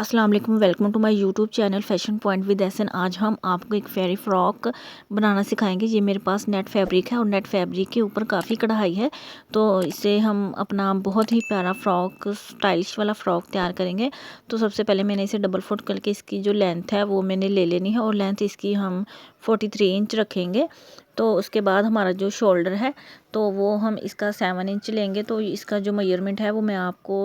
अस्सलाम वालेकुम, welcome to my YouTube channel fashion point with Ehsan. आज हम आपको एक फेरी फ्रॉक बनाना सिखाएंगे। ये मेरे पास नेट फैब्रिक है और नेट फैब्रिक के ऊपर काफ़ी कढ़ाई है, तो इससे हम अपना बहुत ही प्यारा फ्रॉक, स्टाइलिश वाला फ्रॉक तैयार करेंगे। तो सबसे पहले मैंने इसे डबल फोल्ड करके इसकी जो लेंथ है वो मैंने ले लेनी है और लेंथ इसकी हम 43 इंच रखेंगे। तो उसके बाद हमारा जो शोल्डर है तो वो हम इसका 7 इंच लेंगे। तो इसका जो मेजरमेंट है वो मैं आपको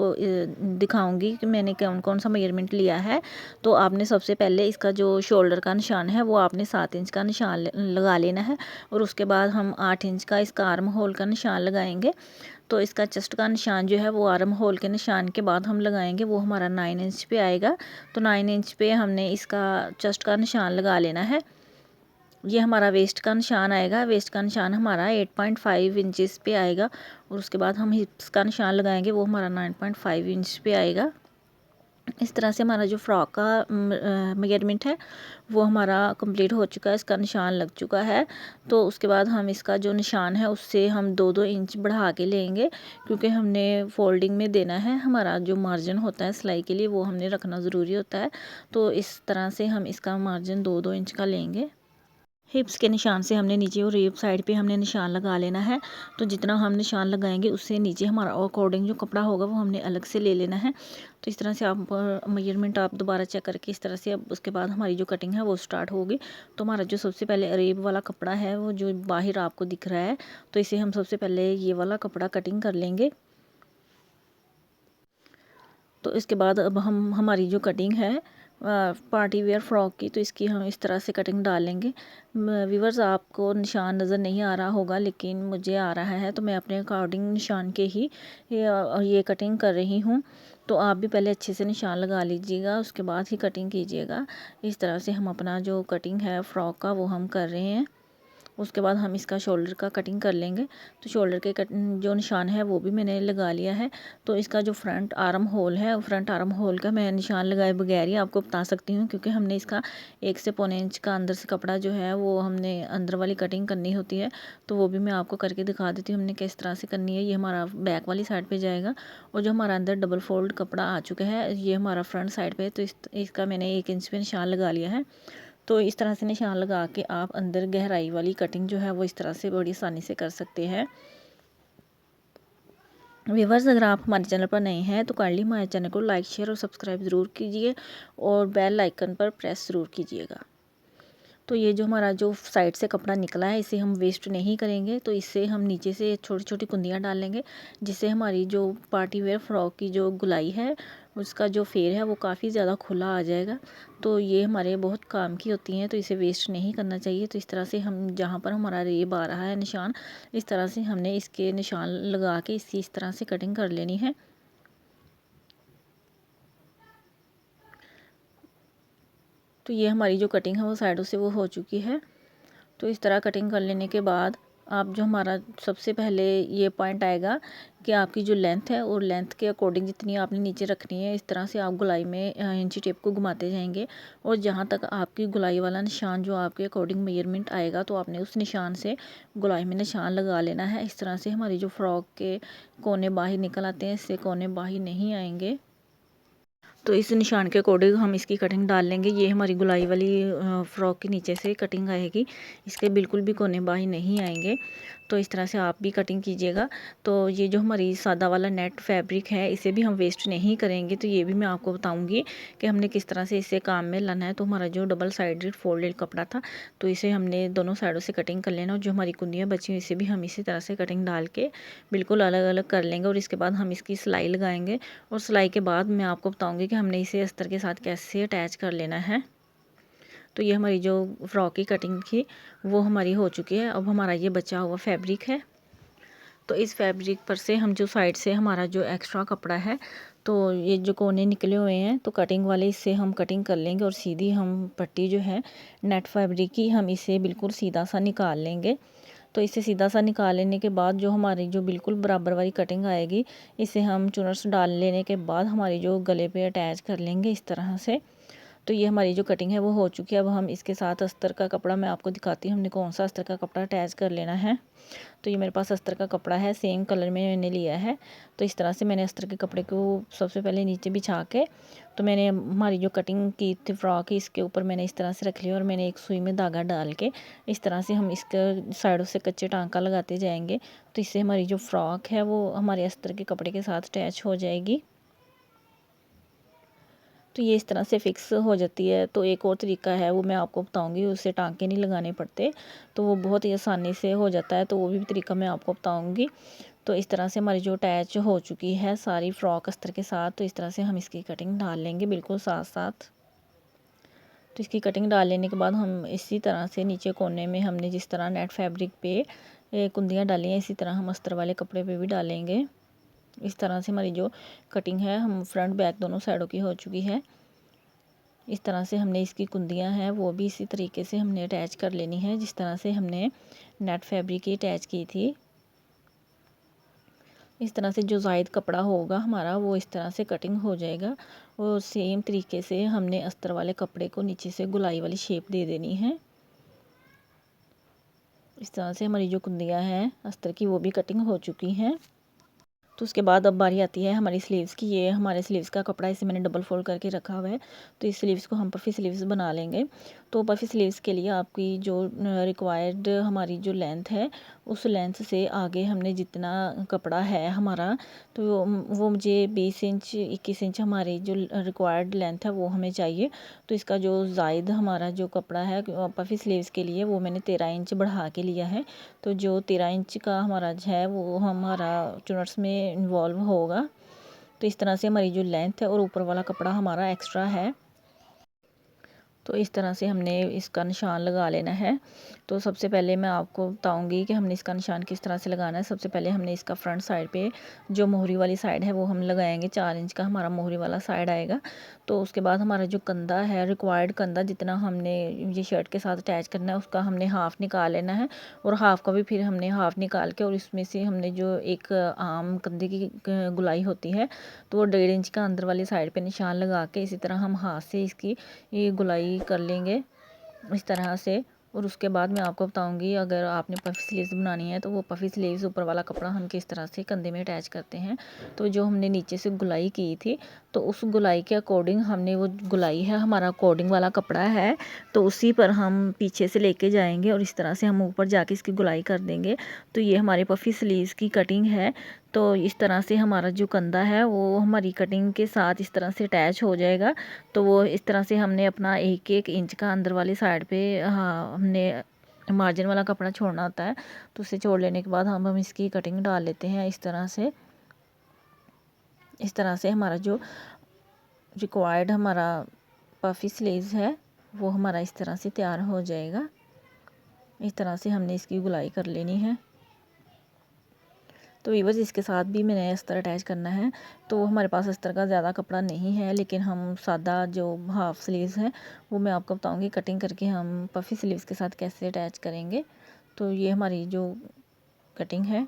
दिखाऊंगी कि मैंने कौन कौन सा मेजरमेंट लिया है। तो आपने सबसे पहले इसका जो शोल्डर का निशान है वो आपने 7 इंच का निशान लगा लेना है और उसके बाद हम 8 इंच का इसका आर्म होल का निशान लगाएंगे। तो इसका चेस्ट का निशान जो है वो आर्म होल के निशान के बाद हम लगाएंगे, वो हमारा 9 इंच पे आएगा। तो 9 इंच पे हमने इसका चेस्ट का निशान लगा लेना है। ये हमारा वेस्ट का निशान आएगा, वेस्ट का निशान हमारा 8.5 इंचज़ पे आएगा और उसके बाद हम हिप्स का निशान लगाएंगे, वो हमारा 9.5 इंच पे आएगा। इस तरह से हमारा जो फ्रॉक का मेजरमेंट है वो हमारा कंप्लीट हो चुका है, इसका निशान लग चुका है। तो उसके बाद हम इसका जो निशान है उससे हम 2-2 इंच बढ़ा के लेंगे, क्योंकि हमने फोल्डिंग में देना है। हमारा जो मार्जिन होता है सिलाई के लिए वो हमने रखना ज़रूरी होता है। तो इस तरह से हम इसका मार्जिन 2-2 इंच का लेंगे। हिप्स के निशान से हमने नीचे और हिप साइड पे हमने निशान लगा लेना है। तो जितना हम निशान लगाएंगे उससे नीचे हमारा अकॉर्डिंग जो कपड़ा होगा वो हमने अलग से ले लेना है। तो इस तरह से आप मेजरमेंट आप दोबारा चेक करके इस तरह से अब उसके बाद हमारी जो कटिंग है वो स्टार्ट होगी। तो हमारा जो सबसे पहले अरेब वाला कपड़ा है वो जो बाहर आपको दिख रहा है, तो इसे हम सबसे पहले ये वाला कपड़ा कटिंग कर लेंगे। तो इसके बाद अब हम हमारी जो कटिंग है पार्टी वेयर फ्रॉक की, तो इसकी हम इस तरह से कटिंग डालेंगे। व्यूअर्स, आपको निशान नज़र नहीं आ रहा होगा लेकिन मुझे आ रहा है, तो मैं अपने अकॉर्डिंग निशान के ही ये कटिंग कर रही हूँ। तो आप भी पहले अच्छे से निशान लगा लीजिएगा, उसके बाद ही कटिंग कीजिएगा। इस तरह से हम अपना जो कटिंग है फ्रॉक का वो हम कर रहे हैं। उसके बाद हम इसका शोल्डर का कटिंग कर लेंगे। तो शोल्डर के जो निशान है वो भी मैंने लगा लिया है। तो इसका जो फ्रंट आर्म होल है, फ्रंट आर्म होल का मैं निशान लगाए बगैर ही आपको बता सकती हूँ, क्योंकि हमने इसका 1 से पौने इंच का अंदर से कपड़ा जो है वो हमने अंदर वाली कटिंग करनी होती है। तो वो भी मैं आपको करके दिखा देती हूँ हमने किस तरह से करनी है। ये हमारा बैक वाली साइड पर जाएगा और जो हमारा अंदर डबल फोल्ड कपड़ा आ चुका है ये हमारा फ्रंट साइड पर, तो इसका मैंने 1 इंच पे निशान लगा लिया है। तो इस तरह से निशान लगा के आप अंदर गहराई वाली कटिंग जो है वो इस तरह से बड़ी आसानी से कर सकते हैं। व्यूअर्स, अगर आप हमारे चैनल पर नए हैं तो काइंडली हमारे चैनल को लाइक, शेयर और सब्सक्राइब ज़रूर कीजिए और बेल आइकन पर प्रेस ज़रूर कीजिएगा। तो ये जो हमारा जो साइड से कपड़ा निकला है इसे हम वेस्ट नहीं करेंगे, तो इससे हम नीचे से छोटी छोटी कुंदियाँ डाल लेंगे, जिससे हमारी जो पार्टी वेयर फ्रॉक की जो गुलाई है उसका जो फेर है वो काफ़ी ज़्यादा खुला आ जाएगा। तो ये हमारे बहुत काम की होती हैं, तो इसे वेस्ट नहीं करना चाहिए। तो इस तरह से हम जहाँ पर हमारा रेब आ रहा है निशान, इस तरह से हमने इसके निशान लगा के इस तरह से कटिंग कर लेनी है। तो ये हमारी जो कटिंग है वो साइडों से वो हो चुकी है। तो इस तरह कटिंग कर लेने के बाद आप जो हमारा सबसे पहले ये पॉइंट आएगा कि आपकी जो लेंथ है और लेंथ के अकॉर्डिंग जितनी आपने नीचे रखनी है, इस तरह से आप गुलाई में इंची टेप को घुमाते जाएंगे और जहाँ तक आपकी गुलाई वाला निशान जो आपके अकॉर्डिंग मेजरमेंट आएगा तो आपने उस निशान से गुलाई में निशान लगा लेना है। इस तरह से हमारी जो फ्रॉक के कोने बाहर निकल आते हैं, इससे कोने बाहर नहीं आएंगे। तो इस निशान के अकॉर्डिंग हम इसकी कटिंग डाल लेंगे। ये हमारी गुलाई वाली फ्रॉक के नीचे से कटिंग आएगी, इसके बिल्कुल भी कोने बाही नहीं आएंगे। तो इस तरह से आप भी कटिंग कीजिएगा। तो ये जो हमारी सादा वाला नेट फैब्रिक है इसे भी हम वेस्ट नहीं करेंगे, तो ये भी मैं आपको बताऊंगी कि हमने किस तरह से इसे काम में लाना है। तो हमारा जो डबल साइडेड फोल्डेड कपड़ा था तो इसे हमने दोनों साइडों से कटिंग कर लेना और जो हमारी कुंदियाँ बची हुई इसे भी हम इसी तरह से कटिंग डाल के बिल्कुल अलग अलग कर लेंगे और इसके बाद हम इसकी सिलाई लगाएंगे और सिलाई के बाद मैं आपको बताऊंगी कि हमने इसे अस्तर के साथ कैसे अटैच कर लेना है। तो ये हमारी जो फ्रॉक की कटिंग थी वो हमारी हो चुकी है। अब हमारा ये बचा हुआ फैब्रिक है, तो इस फैब्रिक पर से हम जो साइड से हमारा जो एक्स्ट्रा कपड़ा है तो ये जो कोने निकले हुए हैं तो कटिंग वाले इससे हम कटिंग कर लेंगे और सीधी हम पट्टी जो है नेट फैब्रिक की हम इसे बिल्कुल सीधा सा निकाल लेंगे। तो इसे सीधा सा निकाल लेने के बाद जो हमारी जो बिल्कुल बराबर वाली कटिंग आएगी इसे हम चुनर्स डाल लेने के बाद हमारी जो गले पे अटैच कर लेंगे इस तरह से। तो ये हमारी जो कटिंग है वो हो चुकी है। अब हम इसके साथ अस्तर का कपड़ा मैं आपको दिखाती हूँ हमने कौन सा अस्तर का कपड़ा अटैच कर लेना है। तो ये मेरे पास अस्तर का कपड़ा है, सेम कलर में मैंने लिया है। तो इस तरह से मैंने अस्तर के कपड़े को सबसे पहले नीचे बिछा के, तो मैंने हमारी जो कटिंग की थी फ्रॉक है इसके ऊपर मैंने इस तरह से रख लिया और मैंने एक सुई में धागा डाल के इस तरह से हम इसके साइडों से कच्चे टांका लगाते जाएंगे। तो इससे हमारी जो फ्रॉक है वो हमारे अस्तर के कपड़े के साथ अटैच हो जाएगी। तो ये इस तरह से फ़िक्स हो जाती है। तो एक और तरीका है वो मैं आपको बताऊंगी, उससे टांके नहीं लगाने पड़ते, तो वो बहुत ही आसानी से हो जाता है। तो वो भी तरीका मैं आपको बताऊंगी। तो इस तरह से हमारी जो अटैच हो चुकी है सारी फ्रॉक अस्तर के साथ। तो इस तरह से हम इसकी कटिंग डाल लेंगे बिल्कुल साथ साथ। तो इसकी कटिंग डाल लेने के बाद हम इसी तरह से नीचे कोने में हमने जिस तरह नेट फैब्रिक पे कुंदियाँ डाली हैं इसी तरह हम अस्तर वाले कपड़े पे भी डालेंगे। इस तरह से हमारी जो कटिंग है हम फ्रंट बैक दोनों साइडों की हो चुकी है। इस तरह से हमने इसकी कुंदियाँ हैं वो भी इसी तरीके से हमने अटैच कर लेनी है जिस तरह से हमने नेट फैब्रिक की अटैच की थी। इस तरह से जो ज़ायद कपड़ा होगा हमारा वो इस तरह से कटिंग हो जाएगा। और सेम तरीके से हमने अस्तर वाले कपड़े को नीचे से गुलाई वाली शेप दे देनी है। इस तरह से हमारी जो कुंदियाँ हैं अस्तर की वो भी कटिंग हो चुकी हैं। तो उसके बाद अब बारी आती है हमारी स्लीव्स की। ये हमारे स्लीव्स का कपड़ा इसे मैंने डबल फोल्ड करके रखा हुआ है। तो इस स्लीव्स को हम पफ़ी स्लीव्स बना लेंगे। तो पफ़ी स्लीव्स के लिए आपकी जो रिक्वायर्ड हमारी जो लेंथ है उस लेंथ से आगे हमने जितना कपड़ा है हमारा, तो वो मुझे 20 इंच 21 इंच हमारी जो रिक्वायर्ड लेंथ है वो हमें चाहिए। तो इसका जो ज़ायद हमारा जो कपड़ा है पफ़ी स्लीव्स के लिए वो मैंने 13 इंच बढ़ा के लिया है। तो जो 13 इंच का हमारा है वो हमारा चुनट्स में इन्वॉल्व होगा। तो इस तरह से हमारी जो लेंथ है और ऊपर वाला कपड़ा हमारा एक्स्ट्रा है। तो इस तरह से हमने इसका निशान लगा लेना है। तो सबसे पहले मैं आपको बताऊंगी कि हमने इसका निशान किस तरह से लगाना है। सबसे पहले हमने इसका फ्रंट साइड पे जो मोहरी वाली साइड है वो हम लगाएंगे, 4 इंच का हमारा मोहरी वाला साइड आएगा। तो उसके बाद हमारा जो कंधा है रिक्वायर्ड कंधा जितना हमने ये शर्ट के साथ अटैच करना है उसका हमने हाफ़ निकाल लेना है। और हाफ़ का भी फिर हमने हाफ़ निकाल के और इसमें से हमने जो एक आम कंधे की गुलाई होती है तो वो 1.5 इंच का अंदर वाली साइड पे निशान लगा के इसी तरह हम हाथ से इसकी ये गुलाई कर लेंगे इस तरह से। और उसके बाद मैं आपको बताऊंगी अगर आपने पफ़ी स्लीव्स बनानी है तो वो पफ़ी स्लीव्स ऊपर वाला कपड़ा हम किस तरह से कंधे में अटैच करते हैं। तो जो हमने नीचे से गुलाई की थी तो उस गुलाई के अकॉर्डिंग हमने वो गुलाई है हमारा अकॉर्डिंग वाला कपड़ा है तो उसी पर हम पीछे से लेके जाएंगे और इस तरह से हम ऊपर जाके इसकी गुलाई कर देंगे। तो ये हमारे पफ़ी स्लीव्स की कटिंग है। तो इस तरह से हमारा जो कंधा है वो हमारी कटिंग के साथ इस तरह से अटैच हो जाएगा। तो वो इस तरह से हमने अपना 1-1 इंच का अंदर वाली साइड पे हाँ हमने मार्जिन वाला कपड़ा छोड़ना होता है। तो उसे छोड़ लेने के बाद हम इसकी कटिंग डाल लेते हैं इस तरह से। इस तरह से हमारा जो रिक्वायर्ड हमारा पफ़ी स्लीव्स है वो हमारा इस तरह से तैयार हो जाएगा। इस तरह से हमने इसकी गुलाई कर लेनी है। तो वीवर्स इसके साथ भी मैंने अस्तर अटैच करना है। तो हमारे पास अस्तर का ज़्यादा कपड़ा नहीं है लेकिन हम सादा जो हाफ़ स्लीव्स है वो मैं आपको बताऊंगी कटिंग करके हम पफ़ी स्लीव्स के साथ कैसे अटैच करेंगे। तो ये हमारी जो कटिंग है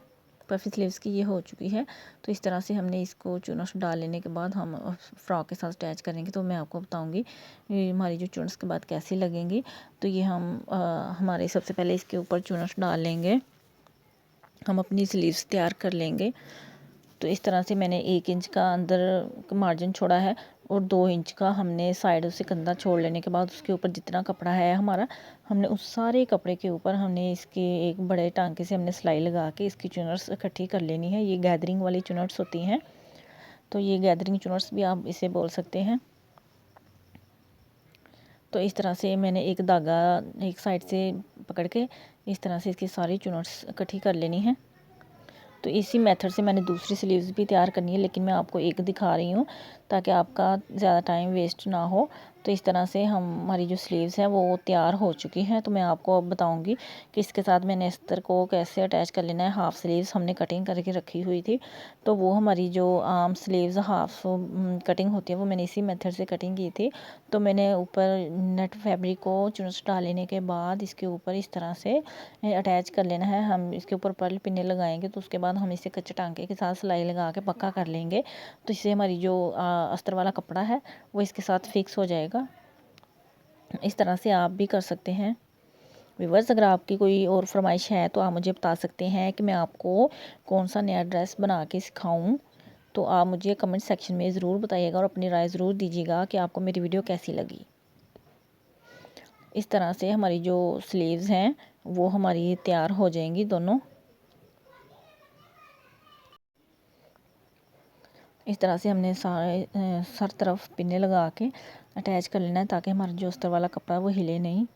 पफ़ी स्लीव्स की ये हो चुकी है। तो इस तरह से हमने इसको चुनस डाल लेने के बाद हम फ्रॉक के साथ अटैच करेंगे। तो मैं आपको बताऊंगी हमारी जो चुनस के बाद कैसी लगेंगी। तो ये हम हमारे सबसे पहले इसके ऊपर चुनस डाल लेंगे, हम अपनी स्लीव्स तैयार कर लेंगे। तो इस तरह से मैंने 1 इंच का अंदर मार्जिन छोड़ा है और 2 इंच का हमने साइड से कंधा छोड़ लेने के बाद उसके ऊपर जितना कपड़ा है हमारा हमने उस सारे कपड़े के ऊपर हमने इसके एक बड़े टांके से हमने सिलाई लगा के इसकी चुनर्स इकट्ठी कर लेनी है। ये गैदरिंग वाली चुनर्स होती हैं। तो ये गैदरिंग चुनर्स भी आप इसे बोल सकते हैं। तो इस तरह से मैंने एक धागा एक साइड से पकड़ के इस तरह से इसकी सारी चुनर्स इकट्ठी कर लेनी है। तो इसी मेथड से मैंने दूसरी स्लीव्स भी तैयार करनी है लेकिन मैं आपको एक दिखा रही हूँ ताकि आपका ज़्यादा टाइम वेस्ट ना हो। तो इस तरह से हमारी जो स्लीव्स हैं वो तैयार हो चुकी हैं। तो मैं आपको अब बताऊंगी कि इसके साथ मैंने अस्तर को कैसे अटैच कर लेना है। हाफ़ स्लीव्स हमने कटिंग करके रखी हुई थी तो वो हमारी जो आर्म स्लीव्स हाफ़ कटिंग होती है वो मैंने इसी मेथड से कटिंग की थी। तो मैंने ऊपर नेट फैब्रिक को चुनस डाल लेने के बाद इसके ऊपर इस तरह से अटैच कर लेना है। हम इसके ऊपर पर्ल पिने लगाएंगे तो उसके बाद हम इसे कच्चे टांके के साथ सिलाई लगा के पक्का कर लेंगे। तो इससे हमारी जो अस्तर वाला कपड़ा है वो इसके साथ फिक्स हो जाएगा। इस तरह से आप भी कर सकते हैं। व्यूअर्स, अगर आपकी कोई और फरमाइश है तो आप मुझे बता सकते हैं कि मैं आपको कौन सा नया ड्रेस बना के सिखाऊं। तो आप मुझे कमेंट सेक्शन में ज़रूर बताइएगा और अपनी राय ज़रूर दीजिएगा कि आपको मेरी वीडियो कैसी लगी। इस तरह से हमारी जो स्लीव्स हैं वो हमारी तैयार हो जाएंगी दोनों। इस तरह से हमने सारे सर तरफ पिन्ने लगा के अटैच कर लेना है ताकि हमारा जो अस्तर वाला कपड़ा है वो हिले नहीं।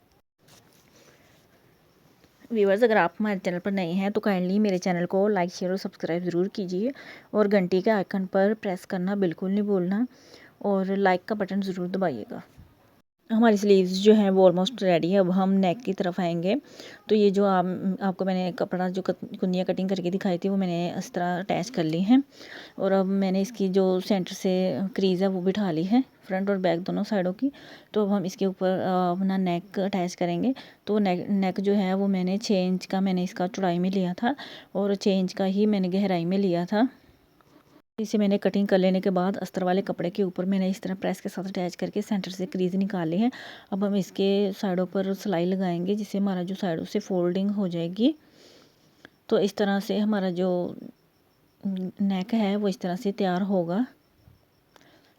व्यूअर्स, अगर आप हमारे चैनल पर नए हैं तो काइंडली मेरे चैनल को लाइक शेयर और सब्सक्राइब ज़रूर कीजिए और घंटी के आइकन पर प्रेस करना बिल्कुल नहीं भूलना और लाइक का बटन ज़रूर दबाइएगा। हमारी स्लीव्स जो हैं वो ऑलमोस्ट रेडी है। अब हम नेक की तरफ आएंगे। तो ये जो आपको मैंने कपड़ा जो कुंदियाँ कटिंग करके दिखाई थी वो मैंने इस तरह अटैच कर ली हैं और अब मैंने इसकी जो सेंटर से क्रीज़ है वो बिठा ली है, फ्रंट और बैक दोनों साइडों की। तो अब हम इसके ऊपर अपना नेक अटैच करेंगे। तो नेक जो है वो मैंने 6 इंच का मैंने इसका चौड़ाई में लिया था और 6 इंच का ही मैंने गहराई में लिया था। इसे मैंने कटिंग कर लेने के बाद अस्तर वाले कपड़े के ऊपर मैंने इस तरह प्रेस के साथ अटैच करके सेंटर से क्रीज निकाल ली है। अब हम इसके साइडों पर सिलाई लगाएंगे जिससे हमारा जो साइडों से फोल्डिंग हो जाएगी। तो इस तरह से हमारा जो नेक है वो इस तरह से तैयार होगा।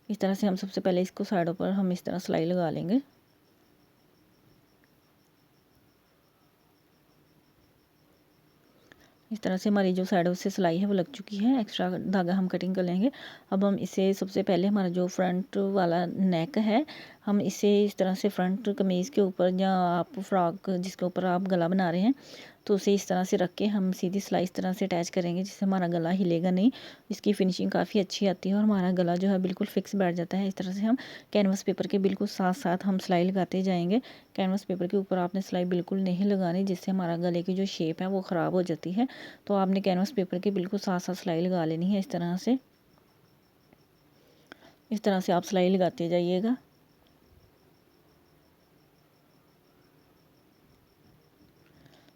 इस तरह से हम सबसे पहले इसको साइडों पर हम इस तरह सिलाई लगा लेंगे। इस तरह से हमारी जो साइडों से सिलाई है वो लग चुकी है। एक्स्ट्रा धागा हम कटिंग कर लेंगे। अब हम इसे सबसे पहले हमारा जो फ्रंट वाला नेक है हम इसे इस तरह से फ्रंट कमीज़ के ऊपर या आप फ्रॉक जिसके ऊपर आप गला बना रहे हैं तो उसे इस तरह से रख के हम सीधी सिलाई इस तरह से अटैच करेंगे जिससे हमारा गला हिलेगा नहीं। इसकी फिनिशिंग काफ़ी अच्छी आती है और हमारा गला जो है बिल्कुल फिक्स बैठ जाता है। इस तरह से हम कैनवस पेपर के बिल्कुल साथ साथ हम सिलाई लगाते जाएंगे। कैनवस पेपर के ऊपर आपने सिलाई बिल्कुल नहीं लगानी जिससे हमारा गले की जो शेप है वो ख़राब हो जाती है। तो आपने कैनवस पेपर के बिल्कुल साथ साथ सिलाई लगा लेनी है। इस तरह से आप सिलाई लगाते जाइएगा।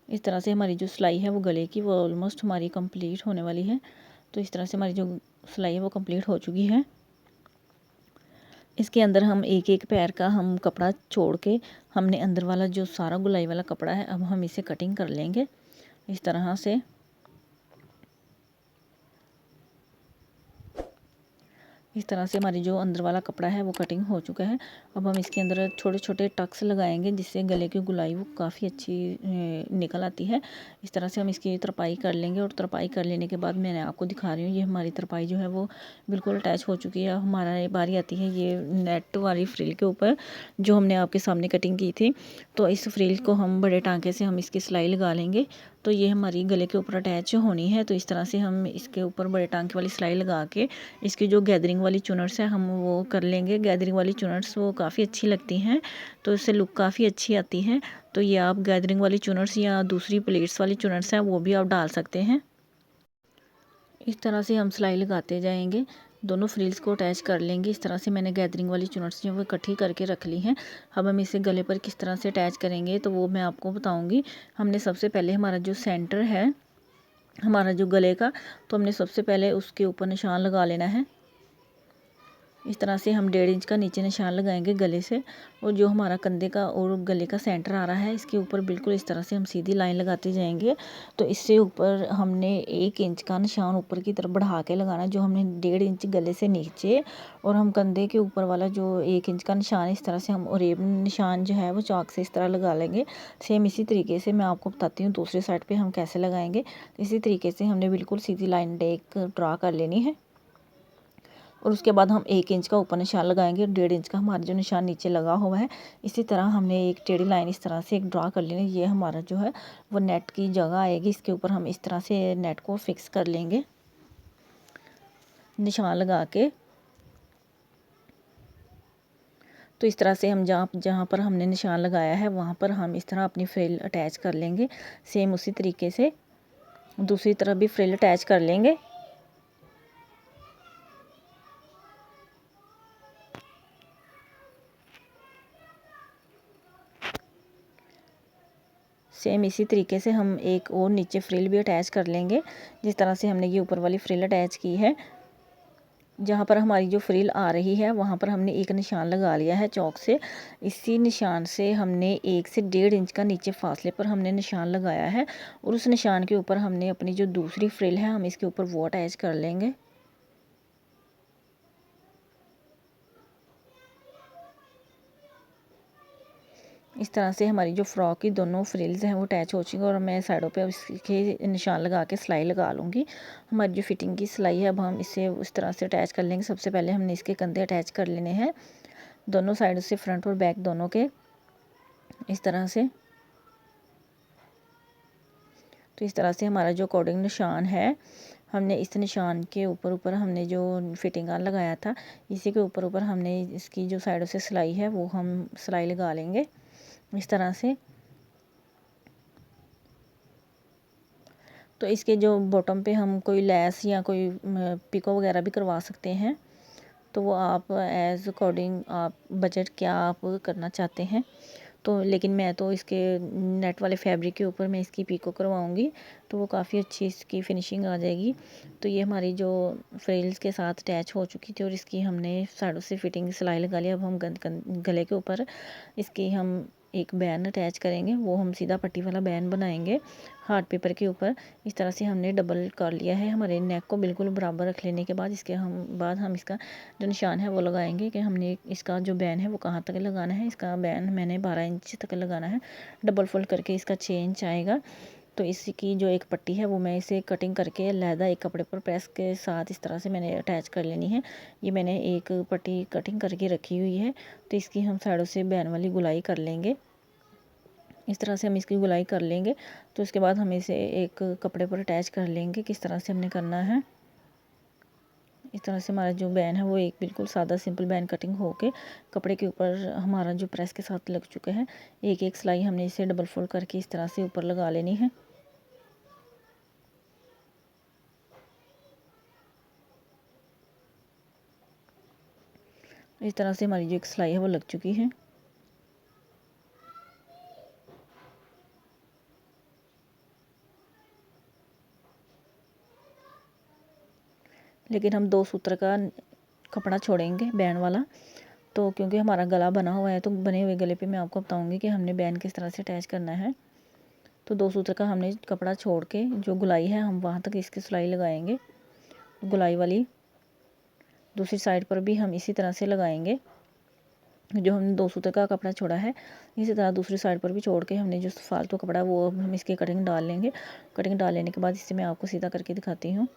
इस तरह से हमारी जो सिलाई है वो गले की वो ऑलमोस्ट हमारी कंप्लीट होने वाली है। तो इस तरह से हमारी जो सिलाई है वो कंप्लीट हो चुकी है। इसके अंदर हम एक एक पैर का हम कपड़ा छोड़ के हमने अंदर वाला जो सारा गुलाई वाला कपड़ा है अब हम इसे कटिंग कर लेंगे इस तरह से। इस तरह से हमारी जो अंदर वाला कपड़ा है वो कटिंग हो चुका है। अब हम इसके अंदर छोटे छोटे टक्स लगाएंगे जिससे गले की गुलाई वो काफ़ी अच्छी निकल आती है। इस तरह से हम इसकी तरपाई कर लेंगे और तरपाई कर लेने के बाद मैंने आपको दिखा रही हूँ ये हमारी तरपाई जो है वो बिल्कुल अटैच हो चुकी है। हमारा बारी आती है ये नेट वाली फ्रिल के ऊपर जो हमने आपके सामने कटिंग की थी। तो इस फ्रिल को हम बड़े टाँके से हम इसकी सिलाई लगा लेंगे। तो ये हमारी गले के ऊपर अटैच होनी है। तो इस तरह से हम इसके ऊपर बड़े टाँके वाली सिलाई लगा के इसकी जो गैदरिंग वाली चुनर्स है हम वो कर लेंगे। गैदरिंग वाली चुनर्स वो काफ़ी अच्छी लगती हैं तो इससे लुक काफ़ी अच्छी आती है। तो ये आप गैदरिंग वाली चुनर्स या दूसरी प्लेट्स वाली चुनर्स हैं वो भी आप डाल सकते हैं। इस तरह से हम सिलाई लगाते जाएंगे। दोनों फ्रिल्स को अटैच कर लेंगे। इस तरह से मैंने गैदरिंग वाली चुनर्स जो वो इकट्ठी करके रख ली हैं। अब हम इसे गले पर किस तरह से अटैच करेंगे तो वो मैं आपको बताऊंगी। हमने सबसे पहले हमारा जो सेंटर है हमारा जो गले का तो हमने सबसे पहले उसके ऊपर निशान लगा लेना है। इस तरह से हम 1.5 इंच का नीचे निशान लगाएंगे गले से और जो हमारा कंधे का और गले का सेंटर आ रहा है इसके ऊपर बिल्कुल इस तरह से हम सीधी लाइन लगाते जाएंगे। तो इससे ऊपर हमने 1 इंच का निशान ऊपर की तरफ बढ़ा के लगाना जो हमने 1.5 इंच गले से नीचे और हम कंधे के ऊपर वाला जो 1 इंच का निशान इस तरह से हम ओरेब निशान जो है वो चाक से इस तरह लगा लेंगे। सेम इसी तरीके से मैं आपको बताती हूँ दूसरी साइड पर हम कैसे लगाएंगे। इसी तरीके से हमने बिल्कुल सीधी लाइन एक ड्रा कर लेनी है और उसके बाद हम 1 इंच का ऊपर निशान लगाएंगे और 1.5 इंच का हमारा जो निशान नीचे लगा हुआ है इसी तरह हमने एक टेढ़ी लाइन इस तरह से एक ड्रा कर लेनी। ये हमारा जो है वो नेट की जगह आएगी। इसके ऊपर हम इस तरह से नेट को फिक्स कर लेंगे निशान लगा के। तो इस तरह से हम जहाँ पर हमने निशान लगाया है वहाँ पर हम इस तरह अपनी फ्रिल अटैच कर लेंगे। सेम उसी तरीके से दूसरी तरफ भी फ्रिल अटैच कर लेंगे। सेम इसी तरीके से हम एक और नीचे फ्रिल भी अटैच कर लेंगे जिस तरह से हमने ये ऊपर वाली फ्रिल अटैच की है। जहाँ पर हमारी जो फ्रिल आ रही है वहाँ पर हमने एक निशान लगा लिया है चौक से। इसी निशान से हमने 1 से 1.5 इंच का नीचे फासले पर हमने निशान लगाया है और उस निशान के ऊपर हमने अपनी जो दूसरी फ्रिल है हम इसके ऊपर वो अटैच कर लेंगे। इस तरह से हमारी जो फ्रॉक की दोनों फ्रिल्स हैं वो अटैच हो चुकी हैं और मैं साइडों पे अब इसके निशान लगा के सिलाई लगा लूँगी। हमारी जो फिटिंग की सिलाई है अब हम इसे उस तरह से अटैच कर लेंगे। सबसे पहले हमने इसके कंधे अटैच कर लेने हैं दोनों साइड से, फ्रंट और बैक दोनों के, इस तरह से। तो इस तरह से हमारा जो अकॉर्डिंग निशान है हमने इस निशान के ऊपर ऊपर हमने जो फिटिंग का लगाया था इसी के ऊपर ऊपर हमने इसकी जो साइडों से सिलाई है वो हम सिलाई लगा लेंगे इस तरह से। तो इसके जो बॉटम पे हम कोई लेस या कोई पिको वगैरह भी करवा सकते हैं, तो वो आप एज़ अकॉर्डिंग आप बजट क्या आप करना चाहते हैं। तो लेकिन मैं तो इसके नेट वाले फैब्रिक के ऊपर मैं इसकी पिको करवाऊँगी तो वो काफ़ी अच्छी इसकी फिनिशिंग आ जाएगी। तो ये हमारी जो फ्रिल्स के साथ अटैच हो चुकी थी और इसकी हमने साइडों से फिटिंग सिलाई लगा ली। अब हम गले के ऊपर इसकी हम एक बैन अटैच करेंगे, वो हम सीधा पट्टी वाला बैन बनाएंगे हार्ड पेपर के ऊपर। इस तरह से हमने डबल कर लिया है। हमारे नेक को बिल्कुल बराबर रख लेने के बाद इसके हम इसका जो निशान है वो लगाएंगे कि हमने इसका जो बैन है वो कहाँ तक लगाना है। इसका बैन मैंने 12 इंच तक लगाना है। डबल फोल्ड करके इसका 6 इंच आएगा। तो इसकी जो एक पट्टी है वो मैं इसे कटिंग करके अलहदा एक कपड़े पर प्रेस के साथ इस तरह से मैंने अटैच कर लेनी है। ये मैंने एक पट्टी कटिंग करके रखी हुई है। तो इसकी हम साइडों से बैन वाली गुलाई कर लेंगे। इस तरह से हम इसकी गुलाई कर लेंगे। तो इसके बाद हम इसे एक कपड़े पर अटैच कर लेंगे। किस तरह से हमने करना है, इस तरह से हमारा जो बैन है वो एक बिल्कुल सादा सिंपल बैन कटिंग होके कपड़े के ऊपर हमारा जो प्रेस के साथ लग चुका है। एक एक सिलाई हमने इसे डबल फोल्ड करके इस तरह से ऊपर लगा लेनी है। इस तरह से हमारी जो एक सिलाई है वो लग चुकी है। लेकिन हम 2 सूत्र का कपड़ा छोड़ेंगे बैन वाला। तो क्योंकि हमारा गला बना हुआ है तो बने हुए गले पे मैं आपको बताऊंगी कि हमने बैन किस तरह से अटैच करना है। तो 2 सूत्र का हमने कपड़ा छोड़ के जो गुलाई है हम वहाँ तक इसकी सिलाई लगाएंगे। गुलाई वाली दूसरी साइड पर भी हम इसी तरह से लगाएंगे। जो हमने 2 सूत्र का कपड़ा छोड़ा है इसी तरह दूसरी साइड पर भी छोड़ के हमने जो फालतू कपड़ा वो हम इसकी कटिंग डाल लेंगे। कटिंग डाल लेने के बाद इसे मैं आपको सीधा करके दिखाती हूँ।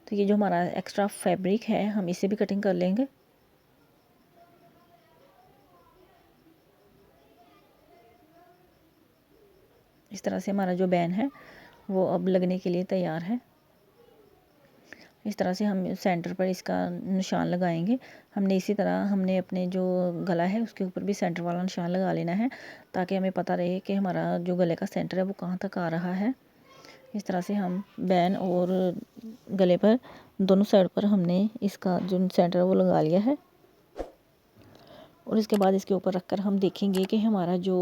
तो ये जो हमारा एक्स्ट्रा फैब्रिक है हम इसे भी कटिंग कर लेंगे। इस तरह से हमारा जो बैन है वो अब लगने के लिए तैयार है। इस तरह से हम सेंटर पर इसका निशान लगाएंगे। हमने इसी तरह हमने अपने जो गला है उसके ऊपर भी सेंटर वाला निशान लगा लेना है ताकि हमें पता रहे कि हमारा जो गले का सेंटर है वो कहाँ तक आ रहा है। इस तरह से हम बैन और गले पर दोनों साइड पर हमने इसका जो सेंटर है वो लगा लिया है। और इसके बाद इसके ऊपर रखकर हम देखेंगे कि हमारा जो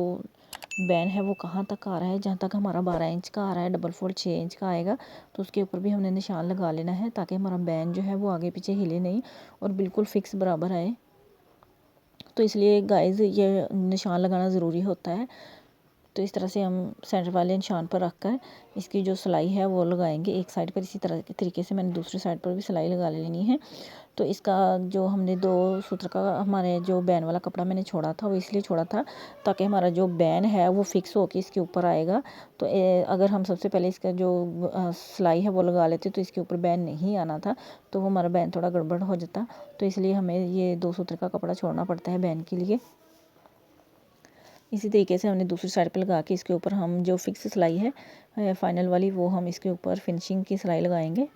बैन है वो कहाँ तक आ रहा है। जहाँ तक हमारा 12 इंच का आ रहा है डबल फोल्ड 6 इंच का आएगा तो उसके ऊपर भी हमने निशान लगा लेना है ताकि हमारा बैन जो है वो आगे पीछे हिले नहीं और बिल्कुल फिक्स बराबर आए। तो इसलिए गाइस ये निशान लगाना ज़रूरी होता है। तो इस तरह से हम सेंटर वाले निशान पर रखकर इसकी जो सिलाई है वो लगाएंगे एक साइड पर। इसी तरह के तरीके से मैंने दूसरी साइड पर भी सिलाई लगा लेनी है। तो इसका जो हमने 2 सूत्र का हमारे जो बैन वाला कपड़ा मैंने छोड़ा था वो इसलिए छोड़ा था ताकि हमारा जो बैन है वो फिक्स होके इसके ऊपर आएगा। तो अगर हम सबसे पहले इसका जो सिलाई है वो लगा लेते तो इसके ऊपर बैन नहीं आना था, तो वो हमारा बैन थोड़ा गड़बड़ हो जाता। तो इसलिए हमें ये 2 सूत्र का कपड़ा छोड़ना पड़ता है बैन के लिए। इसी तरीके से हमने दूसरी साइड पे लगा के इसके ऊपर हम जो फिक्स सिलाई है फाइनल वाली वो हम इसके ऊपर फिनिशिंग की सिलाई लगाएंगे।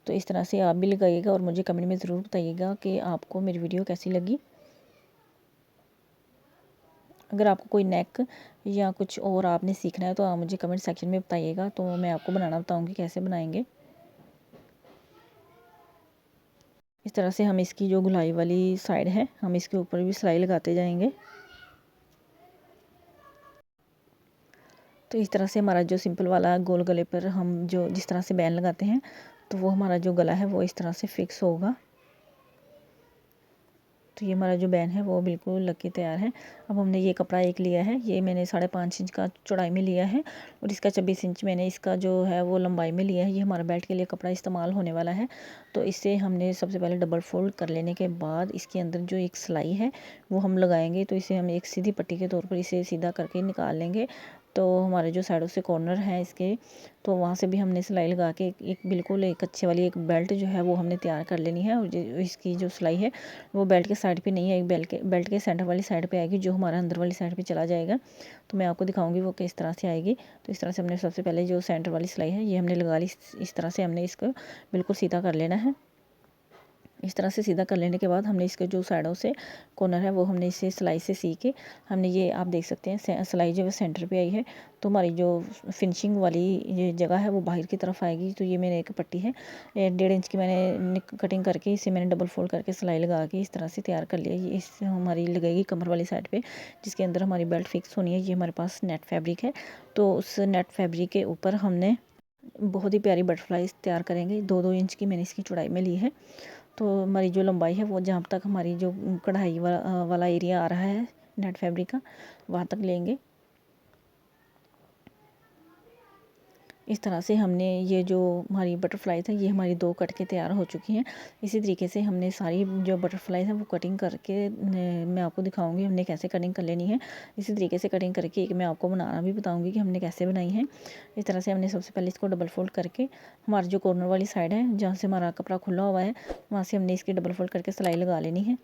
तो इस तरह से आप भी लगाइएगा और मुझे कमेंट में ज़रूर बताइएगा कि आपको मेरी वीडियो कैसी लगी। अगर आपको कोई नेक या कुछ और आपने सीखना है तो आप मुझे कमेंट सेक्शन में बताइएगा, तो मैं आपको बनाना बताऊंगी कैसे बनाएंगे। इस तरह से हम इसकी जो गुलाई वाली साइड है हम इसके ऊपर भी सिलाई लगाते जाएंगे। तो इस तरह से हमारा जो सिंपल वाला गोल गले पर हम जो जिस तरह से बैन लगाते हैं तो वो हमारा जो गला है वो इस तरह से फिक्स होगा। तो ये हमारा जो बैन है वो बिल्कुल लग के तैयार है। अब हमने ये कपड़ा एक लिया है, ये मैंने 5.5 इंच का चौड़ाई में लिया है और इसका 26 इंच मैंने इसका जो है वो लंबाई में लिया है। ये हमारा बेल्ट के लिए कपड़ा इस्तेमाल होने वाला है। तो इसे हमने सबसे पहले डबल फोल्ड कर लेने के बाद इसके अंदर जो एक सिलाई है वो हम लगाएंगे। तो इसे हम एक सीधी पट्टी के तौर पर इसे सीधा करके निकाल लेंगे। तो हमारे जो साइडों से कॉर्नर हैं इसके, तो वहाँ से भी हमने सिलाई लगा के एक बिल्कुल एक अच्छे वाली एक बेल्ट जो है वो हमने तैयार कर लेनी है। और इसकी जो सिलाई है वो बेल्ट के साइड पे नहीं है, एक बेल्ट के सेंटर वाली साइड पे आएगी, जो हमारा अंदर वाली साइड पे चला जाएगा। तो मैं आपको दिखाऊंगी वो किस तरह से आएगी। तो इस तरह से हमने सबसे पहले जो सेंटर वाली सिलाई है ये हमने लगा ली। इस तरह से हमने इसको बिल्कुल सीधा कर लेना है। इस तरह से सीधा कर लेने के बाद हमने इसके जो साइडों से कॉर्नर है वो हमने इसे सिलाई से सी के हमने ये आप देख सकते हैं सिलाई जो है सेंटर पे आई है। तो हमारी जो फिनिशिंग वाली ये जगह है वो बाहर की तरफ आएगी। तो ये मैंने एक पट्टी है 1.5 इंच की मैंने कटिंग करके इसे मैंने डबल फोल्ड करके सिलाई लगा के इस तरह से तैयार कर लिया। ये इससे हमारी लगेगी कमर वाली साइड पर, जिसके अंदर हमारी बेल्ट फिक्स होनी है। ये हमारे पास नेट फैब्रिक है। तो उस नेट फैब्रिक के ऊपर हमने बहुत ही प्यारी बटरफ्लाइज तैयार करेंगे। 2-2 इंच की मैंने इसकी चौड़ाई में ली है। तो हमारी जो लंबाई है वो जहाँ तक हमारी जो कढ़ाई वाला एरिया आ रहा है नेट फैब्रिक का, वहाँ तक लेंगे। इस तरह से हमने ये जो हमारी बटरफ्लाइज है ये हमारी 2 कट के तैयार हो चुकी हैं। इसी तरीके से हमने सारी जो बटरफ्लाइज हैं वो कटिंग करके मैं आपको दिखाऊंगी हमने कैसे कटिंग कर लेनी है। इसी तरीके से कटिंग करके एक मैं आपको बनाना भी बताऊंगी कि हमने कैसे बनाई है। इस तरह से हमने सबसे पहले इसको डबल फोल्ड करके हमारी जो कॉर्नर वाली साइड है जहाँ से हमारा कपड़ा खुला हुआ है वहाँ से हमने इसकी डबल फोल्ड करके सिलाई लगा लेनी है।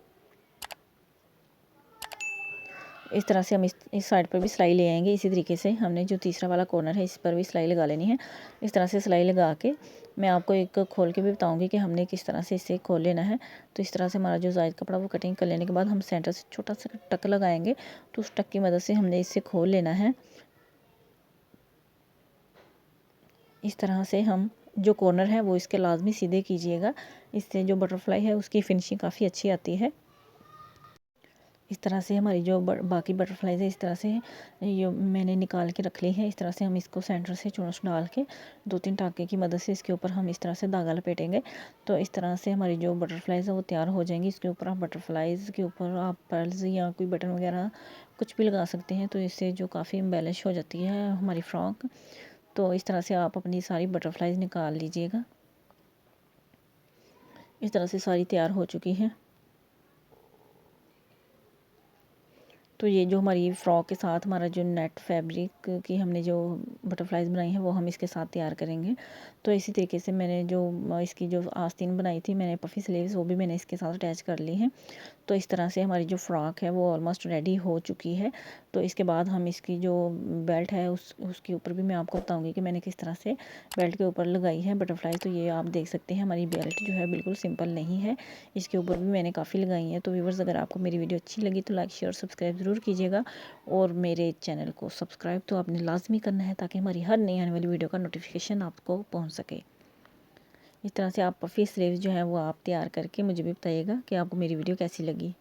इस तरह से हम इस साइड पर भी सिलाई ले आएंगे। इसी तरीके से हमने जो तीसरा वाला कॉर्नर है इस पर भी सिलाई लगा लेनी है। इस तरह से सिलाई लगा के मैं आपको एक खोल के भी बताऊंगी कि हमने किस तरह से इसे खोल लेना है। तो इस तरह से हमारा जो जायद कपड़ा वो कटिंग कर लेने के बाद हम सेंटर से छोटा सा टक लगाएंगे। तो उस टक की मदद से हमने इसे खोल लेना है। इस तरह से हम जो कॉर्नर है वो इसके लाजमी सीधे कीजिएगा। इससे जो बटरफ्लाई है उसकी फिनिशिंग काफ़ी अच्छी आती है। इस तरह से हमारी जो बाकी बटरफ्लाइज है इस तरह से ये मैंने निकाल के रख ली है। इस तरह से हम इसको सेंटर से चुनच डाल के 2-3 टाँके की मदद से इसके ऊपर हम इस तरह से धागा लपेटेंगे। तो इस तरह से हमारी जो बटरफ्लाइज है वो तैयार हो जाएंगी। इसके ऊपर आप बटरफ्लाइज के ऊपर आप पर्ल्स या कोई बटन वगैरह कुछ भी लगा सकते हैं। तो इससे जो काफ़ी एम्बेलिश हो जाती है हमारी फ्रॉक। तो इस तरह से आप अपनी सारी बटरफ्लाइज निकाल लीजिएगा। इस तरह से सारी तैयार हो चुकी है। तो ये जो हमारी फ्रॉक के साथ हमारा जो नेट फैब्रिक की हमने जो बटरफ्लाइज बनाई है वो हम इसके साथ तैयार करेंगे। तो इसी तरीके से मैंने जो इसकी जो आस्तीन बनाई थी मैंने पफ़ी स्लीव्स वो भी मैंने इसके साथ अटैच कर ली है। तो इस तरह से हमारी जो फ्रॉक है वो ऑलमोस्ट रेडी हो चुकी है। तो इसके बाद हम इसकी जो बेल्ट है उसके ऊपर भी मैं आपको बताऊंगी कि मैंने किस तरह से बेल्ट के ऊपर लगाई है बटरफ्लाई। तो ये आप देख सकते हैं हमारी बेल्ट जो है बिल्कुल सिंपल नहीं है, इसके ऊपर भी मैंने काफ़ी लगाई है। तो व्यूअर्स अगर आपको मेरी वीडियो अच्छी लगी तो लाइक शेयर सब्सक्राइब ज़रूर कीजिएगा और मेरे चैनल को सब्सक्राइब तो आपने लाजमी करना है ताकि हमारी हर नई आने वाली वीडियो का नोटिफिकेशन आपको पहुँच सके। इस तरह से आप पफ़ी स्लीव्स जो है वो आप तैयार करके मुझे भी बताइएगा कि आपको मेरी वीडियो कैसी लगी।